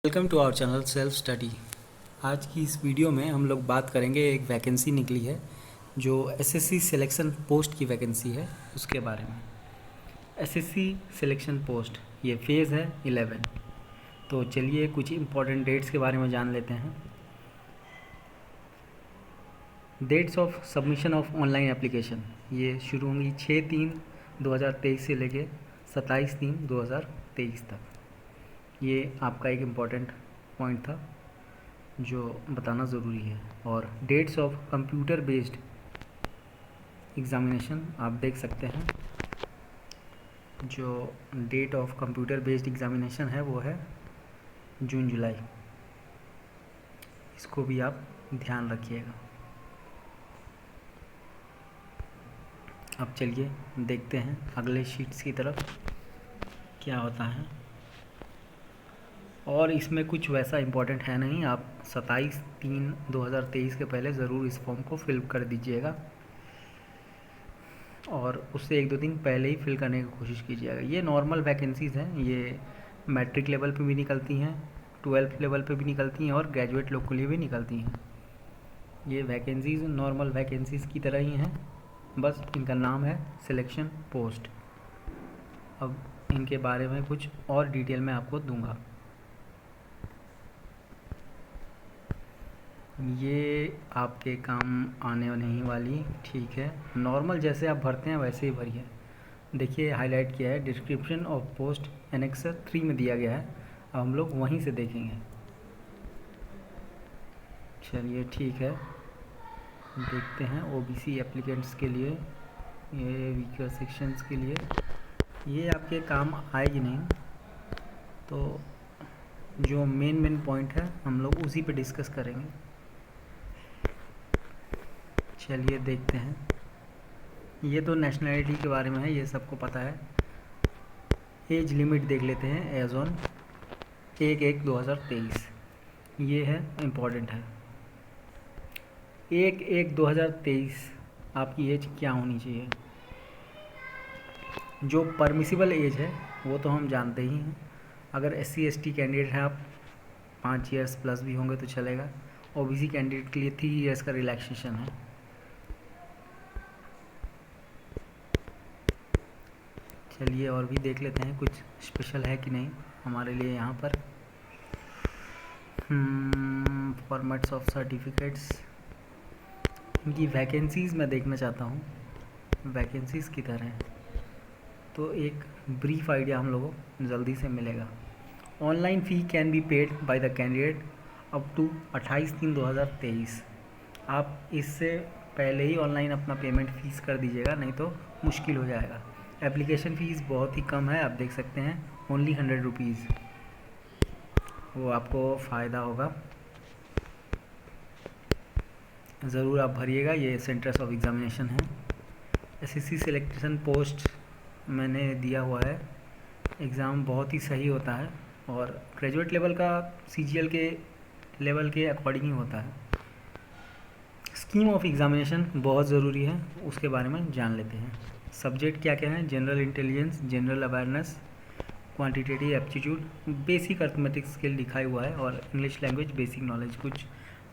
Welcome to our channel self study. आज की इस वीडियो में हम लोग बात करेंगे, एक वैकेंसी निकली है जो एसएससी सिलेक्शन पोस्ट की वैकेंसी है, उसके बारे में। एसएससी सिलेक्शन पोस्ट, ये फेज़ है 11। तो चलिए कुछ इम्पोर्टेंट डेट्स के बारे में जान लेते हैं। Dates of submission of online application, ये शुरू होंगी 6/3/2023 से लेके 27/3/2023 तक। ये आपका एक इम्पॉर्टेंट पॉइंट था जो बताना ज़रूरी है। और dates of computer based examination आप देख सकते हैं। जो date of computer based examination है वो है जून जुलाई, इसको भी आप ध्यान रखिएगा। अब चलिए देखते हैं अगले शीट्स की तरफ क्या होता है। और इसमें कुछ वैसा इम्पोर्टेंट है नहीं, आप 27/3/2023 के पहले ज़रूर इस फॉर्म को फिल कर दीजिएगा और उससे 1-2 दिन पहले ही फिल करने की कोशिश कीजिएगा। ये नॉर्मल वैकेंसीज़ हैं, ये मैट्रिक लेवल पे भी निकलती हैं, 12th लेवल पे भी निकलती हैं और ग्रेजुएट लोग के लिए भी निकलती हैं। ये वैकेंसीज़ नॉर्मल वैकेंसीज़ की तरह ही हैं, बस इनका नाम है सिलेक्शन पोस्ट। अब इनके बारे में कुछ और डिटेल मैं आपको दूंगा। ये आपके काम आने नहीं वाली, ठीक है। नॉर्मल जैसे आप भरते हैं वैसे ही भरिए। देखिए हाईलाइट किया है, डिस्क्रिप्शन ऑफ पोस्ट एनेक्सर 3 में दिया गया है। अब हम लोग वहीं से देखेंगे। चलिए ठीक है, देखते हैं। ओबीसी एप्लीकेंट्स के लिए, ये वीकर सेक्शंस के लिए ये आपके काम आएगी नहीं, तो जो मेन पॉइंट है हम लोग उसी पे डिस्कस करेंगे। चलिए देखते हैं। ये तो नेशनैलिटी के बारे में है, ये सबको पता है। एज लिमिट देख लेते हैं, एज ऑन 1/1/2023, ये है इम्पॉर्टेंट है। 1/1/2023 आपकी एज क्या होनी चाहिए? जो परमिसिबल एज है वो तो हम जानते ही हैं। अगर SC/ST कैंडिडेट हैं आप, 5 ईयर्स प्लस भी होंगे तो चलेगा। ओबीसी कैंडिडेट के लिए 3 ईयर्स का रिलैक्सेशन है। चलिए और भी देख लेते हैं कुछ स्पेशल है कि नहीं हमारे लिए यहाँ पर। फॉर्मेट्स ऑफ सर्टिफिकेट्स, इनकी वैकेंसीज़ मैं देखना चाहता हूँ, वैकेंसीज़ की तरह हैं, तो एक ब्रीफ आइडिया हम लोगों को जल्दी से मिलेगा। Online fee can be paid by the candidate up to 28/3/2023। आप इससे पहले ही ऑनलाइन अपना पेमेंट फ़ीस कर दीजिएगा, नहीं तो मुश्किल हो जाएगा। एप्लीकेशन फ़ीस बहुत ही कम है, आप देख सकते हैं, ओनली 100 रुपीज़। वो आपको फ़ायदा होगा, ज़रूर आप भरिएगा। ये सेंटर्स ऑफ एग्ज़ामिनेशन है। एसएससी सिलेक्शन पोस्ट मैंने दिया हुआ है, एग्ज़ाम बहुत ही सही होता है और ग्रेजुएट लेवल का CGL के लेवल के अकॉर्डिंग ही होता है। स्कीम ऑफ एग्ज़ामिनेशन बहुत ज़रूरी है, उसके बारे में जान लेते हैं। सब्जेक्ट क्या क्या हैं? General intelligence, general awareness, quantitative aptitude, basic arithmetic skill लिखा हुआ है और इंग्लिश लैंग्वेज बेसिक नॉलेज। कुछ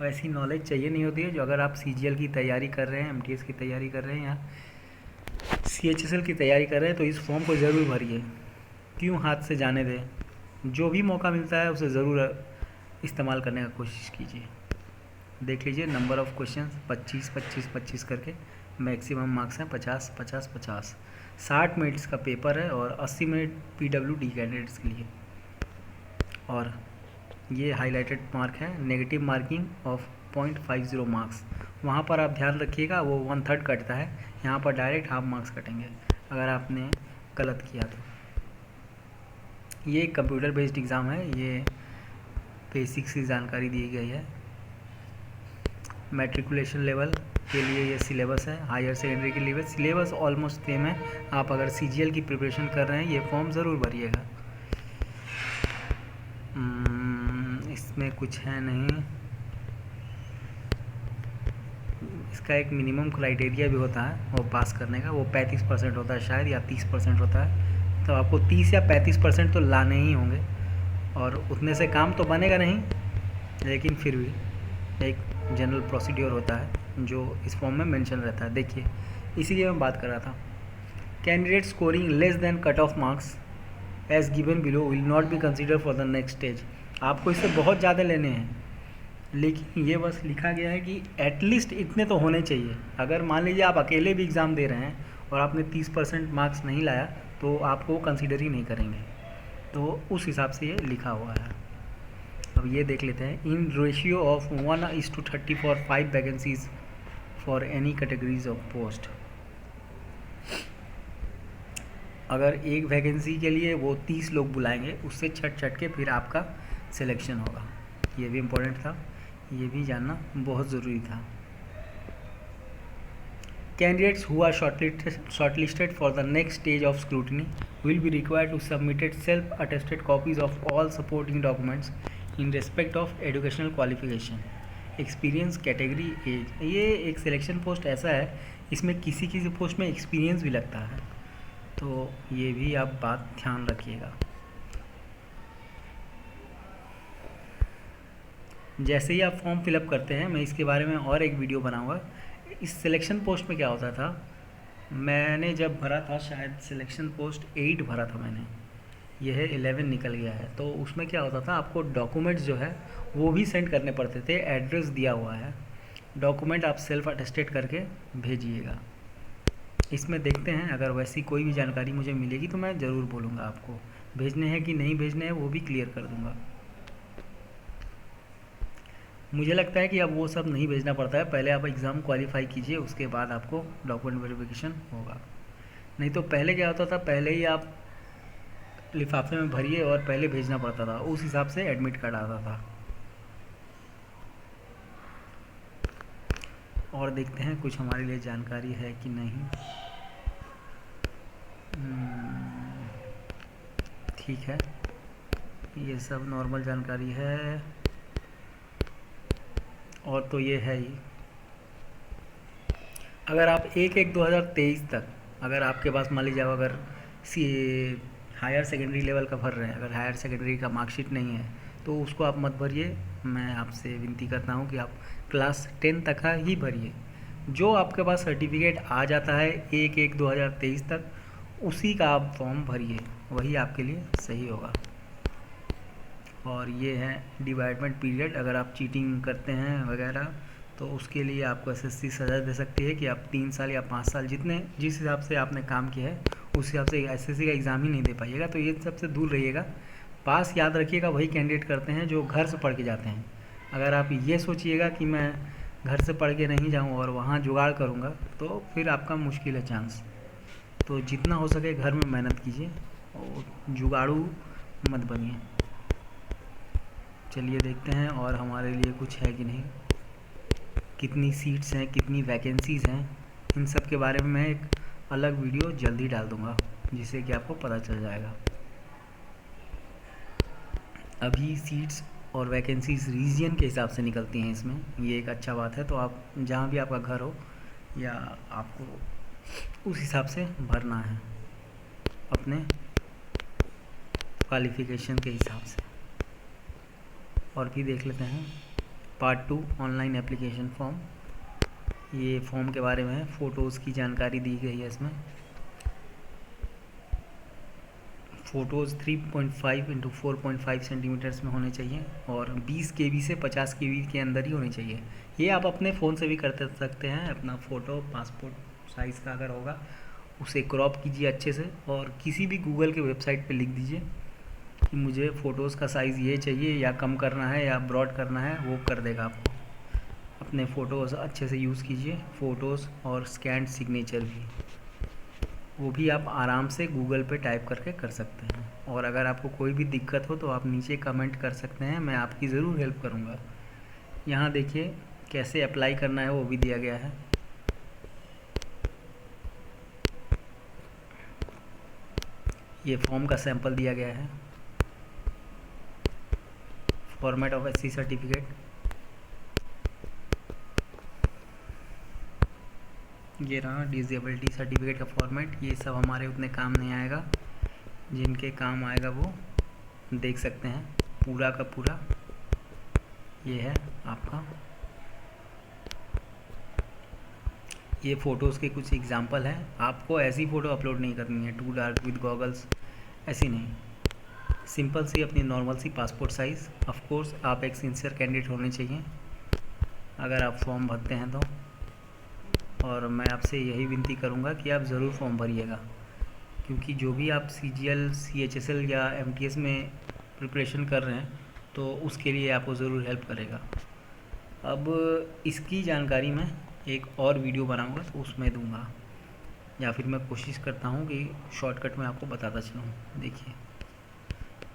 ऐसी नॉलेज चाहिए नहीं होती है जो अगर आप CGL की तैयारी कर रहे हैं, MTS की तैयारी कर रहे हैं या CHSL की तैयारी कर रहे हैं, तो इस फॉर्म को ज़रूर भरिए। क्यों हाथ से जाने दें, जो भी मौका मिलता है उसे ज़रूर इस्तेमाल करने का कोशिश कीजिए। देख लीजिए नंबर ऑफ़ क्वेश्चंस 25-25-25 करके, मैक्सिमम मार्क्स हैं 50-50-50। 60 मिनट्स का पेपर है और 80 मिनट PWD कैंडिडेट्स के लिए। और ये हाईलाइटेड मार्क है, नेगेटिव मार्किंग ऑफ 0.50 मार्क्स। वहाँ पर आप ध्यान रखिएगा, वो 1/3 कटता है, यहाँ पर डायरेक्ट हाफ मार्क्स कटेंगे अगर आपने गलत किया तो। ये कंप्यूटर बेस्ड एग्ज़ाम है, ये बेसिक्स की जानकारी दी गई है। मैट्रिकुलेशन लेवल के लिए ये सिलेबस है, हायर सेकेंडरी के लिए सिलेबस ऑलमोस्ट सेम है। आप अगर CGL की प्रिपरेशन कर रहे हैं, ये फॉर्म ज़रूर भरिएगा। इसमें कुछ है नहीं। इसका एक मिनिमम क्राइटेरिया भी होता है वो पास करने का, वो 35% होता है शायद, या 30% होता है। तो आपको 30 या 35% तो लाने ही होंगे, और उतने से काम तो बनेगा नहीं, लेकिन फिर भी एक जनरल प्रोसीड्योर होता है जो इस फॉर्म में मेंशन रहता है। देखिए, इसीलिए मैं बात कर रहा था। Candidate scoring less than cut off marks as given below will not be consider for the next stage. आपको इससे बहुत ज़्यादा लेने हैं, लेकिन ये बस लिखा गया है कि एटलीस्ट इतने तो होने चाहिए। अगर मान लीजिए आप अकेले भी एग्ज़ाम दे रहे हैं और आपने 30% मार्क्स नहीं लाया तो आपको कंसिडर ही नहीं करेंगे। तो उस हिसाब से ये लिखा हुआ है। अब ये देख लेते हैं। In ratio of 1:30 for 5 vacancies for any categories of post. अगर एक वैकेंसी के लिए वो 30 लोग बुलाएंगे, उससे छट के फिर आपका सिलेक्शन होगा। ये भी इम्पोर्टेंट था, ये भी जानना बहुत ज़रूरी था। Candidates who are shortlisted for the next stage of scrutiny will be required to submit self-attested copies of all supporting documents in respect of educational qualification, experience, category, age। ये एक सिलेक्शन पोस्ट ऐसा है, इसमें किसी किसी post में experience भी लगता है, तो ये भी आप बात ध्यान रखिएगा। जैसे ही आप फॉर्म फिलअप करते हैं, मैं इसके बारे में और एक वीडियो बनाऊंगा। इस सिलेक्शन पोस्ट में क्या होता था, मैंने जब भरा था शायद सिलेक्शन पोस्ट 8 भरा था मैंने, यह 11 निकल गया है। तो उसमें क्या होता था, आपको डॉक्यूमेंट्स जो है वो भी सेंड करने पड़ते थे। एड्रेस दिया हुआ है, डॉक्यूमेंट आप सेल्फ अटेस्टेड करके भेजिएगा। इसमें देखते हैं, अगर वैसी कोई भी जानकारी मुझे मिलेगी तो मैं ज़रूर बोलूँगा आपको। भेजने हैं कि नहीं भेजने हैं वो भी क्लियर कर दूँगा। मुझे लगता है कि अब वो सब नहीं भेजना पड़ता है, पहले आप एग्ज़ाम क्वालिफाई कीजिए, उसके बाद आपको डॉक्यूमेंट वेरिफिकेशन होगा। नहीं तो पहले क्या होता था, पहले ही आप लिफाफे में भरिए और पहले भेजना पड़ता था, उस हिसाब से एडमिट कार्ड आता था। और देखते हैं कुछ हमारे लिए जानकारी है कि नहीं। ठीक है, ये सब नॉर्मल जानकारी है, और तो ये है ही। अगर आप 1/1/2023 तक, अगर आपके पास मान लीजिए अगर हायर सेकेंडरी लेवल का भर रहे हैं, अगर हायर सेकेंडरी का मार्कशीट नहीं है तो उसको आप मत भरिए। मैं आपसे विनती करता हूँ कि आप क्लास 10 तक का ही भरिए। जो आपके पास सर्टिफिकेट आ जाता है 1/1/2023 तक, उसी का आप फॉर्म भरिए, वही आपके लिए सही होगा। और ये है डिवाइडमेंट पीरियड। अगर आप चीटिंग करते हैं वगैरह तो उसके लिए आपको एसएससी सज़ा दे सकती है कि आप 3 साल या 5 साल जिस हिसाब से आपने काम किया है उस हिसाब से एसएससी का एग्ज़ाम ही नहीं दे पाइएगा। तो ये सबसे दूर रहिएगा। पास याद रखिएगा वही कैंडिडेट करते हैं जो घर से पढ़ के जाते हैं। अगर आप ये सोचिएगा कि मैं घर से पढ़ के नहीं जाऊँ और वहाँ जुगाड़ करूँगा तो फिर आपका मुश्किल है चांस। तो जितना हो सके घर में मेहनत कीजिए और जुगाड़ू मत बनिए। चलिए देखते हैं और हमारे लिए कुछ है कि नहीं, कितनी सीट्स हैं, कितनी वैकेंसीज़ हैं, इन सब के बारे में मैं एक अलग वीडियो जल्दी डाल दूँगा जिससे कि आपको पता चल जाएगा। अभी सीट्स और वैकेंसीज रीजन के हिसाब से निकलती हैं इसमें, ये एक अच्छा बात है। तो आप जहाँ भी आपका घर हो या आपको उस हिसाब से भरना है अपने क्वालिफ़िकेशन के हिसाब से। और भी देख लेते हैं पार्ट 2 ऑनलाइन एप्लीकेशन फॉर्म। ये फॉर्म के बारे में है, फ़ोटोज़ की जानकारी दी गई है इसमें। फ़ोटोज़ 3.5 × 4.5 सेंटीमीटर्स में होने चाहिए और 20 KB से 50 KB के अंदर ही होनी चाहिए। ये आप अपने फ़ोन से भी कर सकते हैं। अपना फ़ोटो पासपोर्ट साइज़ का अगर होगा उसे क्रॉप कीजिए अच्छे से और किसी भी गूगल के वेबसाइट पे लिख दीजिए कि मुझे फ़ोटोज़ का साइज़ ये चाहिए या कम करना है या ब्रॉड करना है, वो कर देगा आपको। अपने फ़ोटोज़ अच्छे से यूज़ कीजिए, फ़ोटोज़ और स्कैन सिग्नेचर भी, वो भी आप आराम से गूगल पे टाइप करके कर सकते हैं। और अगर आपको कोई भी दिक्कत हो तो आप नीचे कमेंट कर सकते हैं, मैं आपकी ज़रूर हेल्प करूँगा। यहाँ देखिए कैसे अप्लाई करना है वो भी दिया गया है। ये फॉर्म का सैंपल दिया गया है। फॉर्मेट ऑफ एससी सर्टिफिकेट, ये रहा डिसेबिलिटी सर्टिफिकेट का फॉर्मेट। ये सब हमारे उतने काम नहीं आएगा, जिनके काम आएगा वो देख सकते हैं। पूरा का पूरा ये है आपका। ये फ़ोटोज़ के कुछ एग्जांपल हैं। आपको ऐसी फ़ोटो अपलोड नहीं करनी है टू डार्क विद गॉगल्स, ऐसी नहीं, सिंपल सी अपनी नॉर्मल सी पासपोर्ट साइज़। ऑफ कोर्स आप एक सिंसियर कैंडिडेट होने चाहिए अगर आप फॉर्म भरते हैं तो, और मैं आपसे यही विनती करूंगा कि आप ज़रूर फॉर्म भरिएगा, क्योंकि जो भी आप CGL, CHSL या MTS में प्रिपरेशन कर रहे हैं तो उसके लिए आपको ज़रूर हेल्प करेगा। अब इसकी जानकारी मैं एक और वीडियो बनाऊंगा तो उसमें दूंगा, या फिर मैं कोशिश करता हूं कि शॉर्टकट में आपको बताता चलूँ। देखिए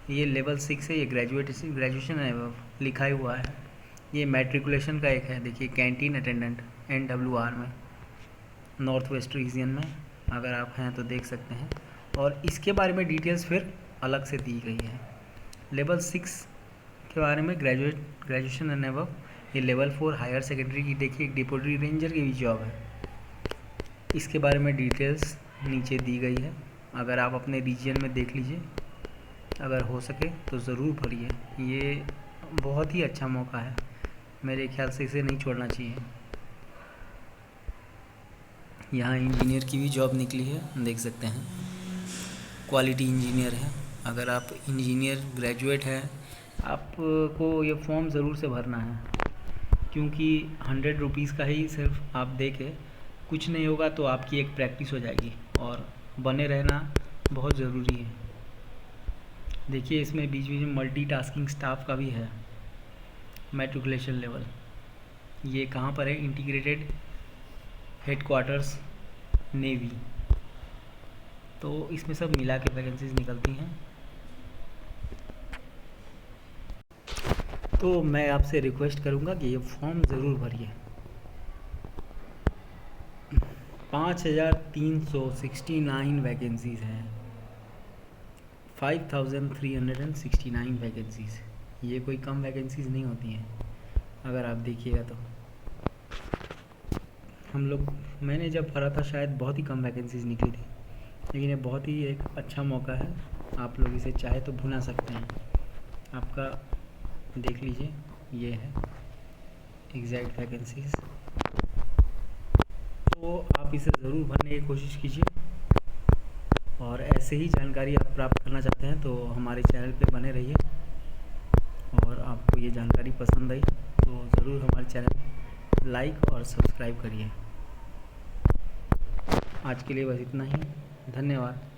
ये लेवल 6 है, ये ग्रेजुएशन है लिखा ही हुआ है। ये मैट्रिकुलेशन का एक है, देखिए कैंटीन अटेंडेंट NWR में, नॉर्थ वेस्ट रीजन में, अगर आप हैं तो देख सकते हैं। और इसके बारे में डिटेल्स फिर अलग से दी गई है। लेवल 6 के बारे में ग्रेजुएशन एंड अबव। ये लेवल 4 हायर सेकेंडरी की देखिए एक डिप्टी रेंजर की भी जॉब है, इसके बारे में डिटेल्स नीचे दी गई है। अगर आप अपने रीजन में देख लीजिए, अगर हो सके तो ज़रूर भरिए, ये बहुत ही अच्छा मौका है, मेरे ख्याल से इसे नहीं छोड़ना चाहिए। यहाँ इंजीनियर की भी जॉब निकली है, देख सकते हैं, क्वालिटी इंजीनियर है। अगर आप इंजीनियर ग्रेजुएट हैं आपको ये फॉर्म ज़रूर से भरना है, क्योंकि 100 रुपीज़ का ही सिर्फ आप दे के कुछ नहीं होगा, तो आपकी एक प्रैक्टिस हो जाएगी और बने रहना बहुत ज़रूरी है। देखिए इसमें बीच बीच में मल्टीटास्किंग स्टाफ का भी है। मैट्रिकुलेशन लेवल ये कहाँ पर है, इंटीग्रेटेड हेडक्वार्टर्स नेवी, तो इसमें सब मिला के वैकेंसीज निकलती हैं। तो मैं आपसे रिक्वेस्ट करूंगा कि ये फॉर्म ज़रूर भरिए। 5369 वैकेंसीज़ हैं, 5369 वैकेंसीज़, ये कोई कम वैकेंसीज़ नहीं होती हैं अगर आप देखिएगा तो। हम लोग, मैंने जब भरा था शायद बहुत ही कम वैकेंसीज़ निकली थी, लेकिन ये बहुत ही एक अच्छा मौका है, आप लोग इसे चाहे तो भुना सकते हैं। आपका देख लीजिए, ये है एग्जैक्ट वैकेंसीज़, तो आप इसे ज़रूर भरने की कोशिश कीजिए। और ऐसे ही जानकारी आप प्राप्त करना चाहते हैं तो हमारे चैनल पे बने रहिए, और आपको ये जानकारी पसंद आई तो ज़रूर हमारे चैनल लाइक और सब्सक्राइब करिए। आज के लिए बस इतना ही, धन्यवाद।